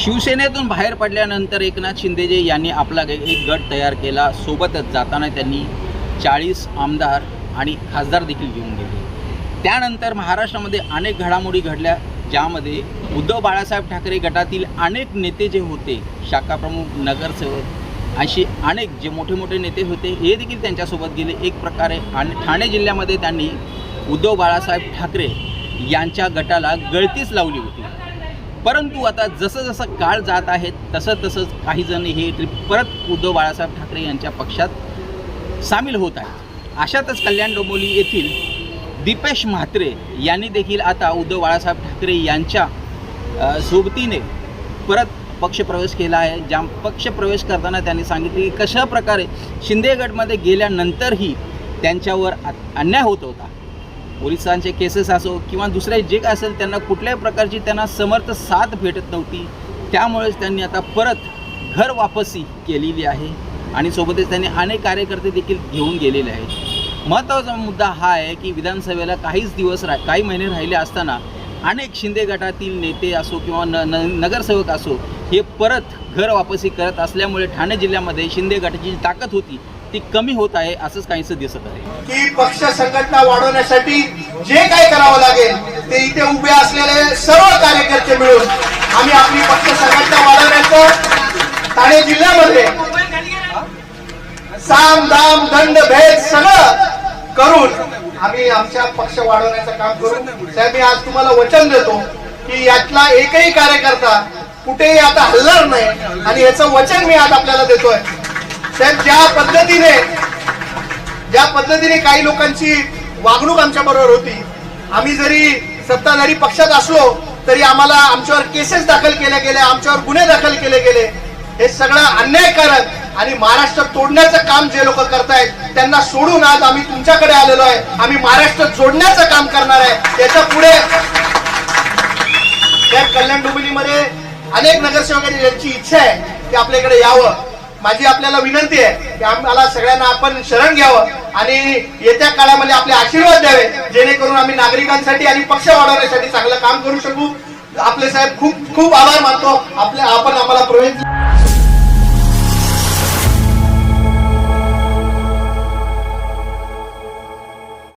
शिवसेनेतून बाहेर पडल्यानंतर एकनाथ शिंदेजी यांनी आपला एक गट तयार केला. सोबतच जाताना त्यांनी 40 आमदार आणि खासदार देखील घेऊन गेले. त्यानंतर महाराष्ट्रामध्ये अनेक घडामोडी घडल्या, ज्यामध्ये उद्धव बाळासाहेब ठाकरे गटातील अनेक नेते जे होते, शाखाप्रमुख, नगरसेवक, अशी अनेक जे मोठे मोठे नेते होते हे देखील त्यांच्यासोबत गेले. एक प्रकारे आणि ठाणे जिल्ह्यामध्ये त्यांनी उद्धव बाळासाहेब ठाकरे यांच्या गटाला गळतीच लावली होती. परंतु आता जसं जसं काळ जात आहे तसंच काही जण हे परत उद्धव बाळासाहेब ठाकरे यांच्या पक्षात सामील होत आहेत. अशातच कल्याण डोंबिवली येथील दीपेश म्हात्रे यांनी देखील आता उद्धव बाळासाहेब ठाकरे यांच्या सोबतीने परत पक्षप्रवेश केला आहे. ज्या पक्षप्रवेश करताना त्यांनी सांगितले की कशा प्रकारे शिंदे गटमध्ये गेल्यानंतरही त्यांच्यावर अन्याय होत होता. पोलिसांचे केसेस असो किंवा दुसरे जे काय असेल, त्यांना कुठल्याही प्रकारची त्यांना समर्थ साथ भेटत नव्हती. त्यामुळेच त्यांनी आता परत घर वापसी केलेली आहे आणि सोबतच त्यांनी अनेक कार्यकर्ते देखील घेऊन गेलेले आहेत. महत्त्वाचा मुद्दा हा आहे की विधानसभेला काही महिने राहिले असताना अनेक शिंदे गटातील नेते असो किंवा नगरसेवक असो हे परत घर वापसी करत असल्यामुळे ठाणे जिल्ह्यामध्ये शिंदे गटाची जी ताकद होती ती कमी होत आहे, असंच काहीसं दिसत आहे. की पक्ष संघटना वाढवण्यासाठी जे काय करावं लागेल ते इथे उभे असलेले सर्व कार्यकर्ते मिळून आम्ही आपली पक्ष संघटना वाढवण्याचं ठाणे जिल्ह्यामध्ये साम दाम दंड भेद सगळं करून आम्ही आमच्या पक्ष वाढवण्याचं काम करू. साहेब, मी आज तुम्हाला वचन देतो की यातला एकही कार्यकर्ता कुठेही आता हलणार नाही आणि याचं वचन मी आज आपल्याला देतोय. साहेब, ज्या पद्धतीने काही लोकांची वागणूक आमच्या बरोबर होती, आम्ही जरी सत्ताधारी पक्षात असलो तरी आम्हाला आमच्यावर केसेस दाखल केल्या गेल्या, आमच्यावर गुन्हे दाखल केले गेले. हे सगळं अन्यायकारक आणि महाराष्ट्र तोडण्याचं काम जे लोक करतायत त्यांना सोडून आज आम्ही तुमच्याकडे आलेलो आहे. आम्ही महाराष्ट्र जोडण्याचं काम करणार आहे. याच्या पुढे त्या कल्याण डोंबिवलीमध्ये अनेक नगरसेवकांची यांची इच्छा आहे की आपल्याकडे यावं. माझी आपल्याला विनंती आहे की आम्हाला सगळ्यांना आपण शरण घ्यावं आणि येत्या काळामध्ये आपले आशीर्वाद द्यावे, जेणेकरून आम्ही नागरिकांसाठी आणि पक्ष वाढवण्यासाठी चांगलं काम करू शकू. आपले साहेब खूप खूप आभार मानतो. आपण आम्हाला प्रवेश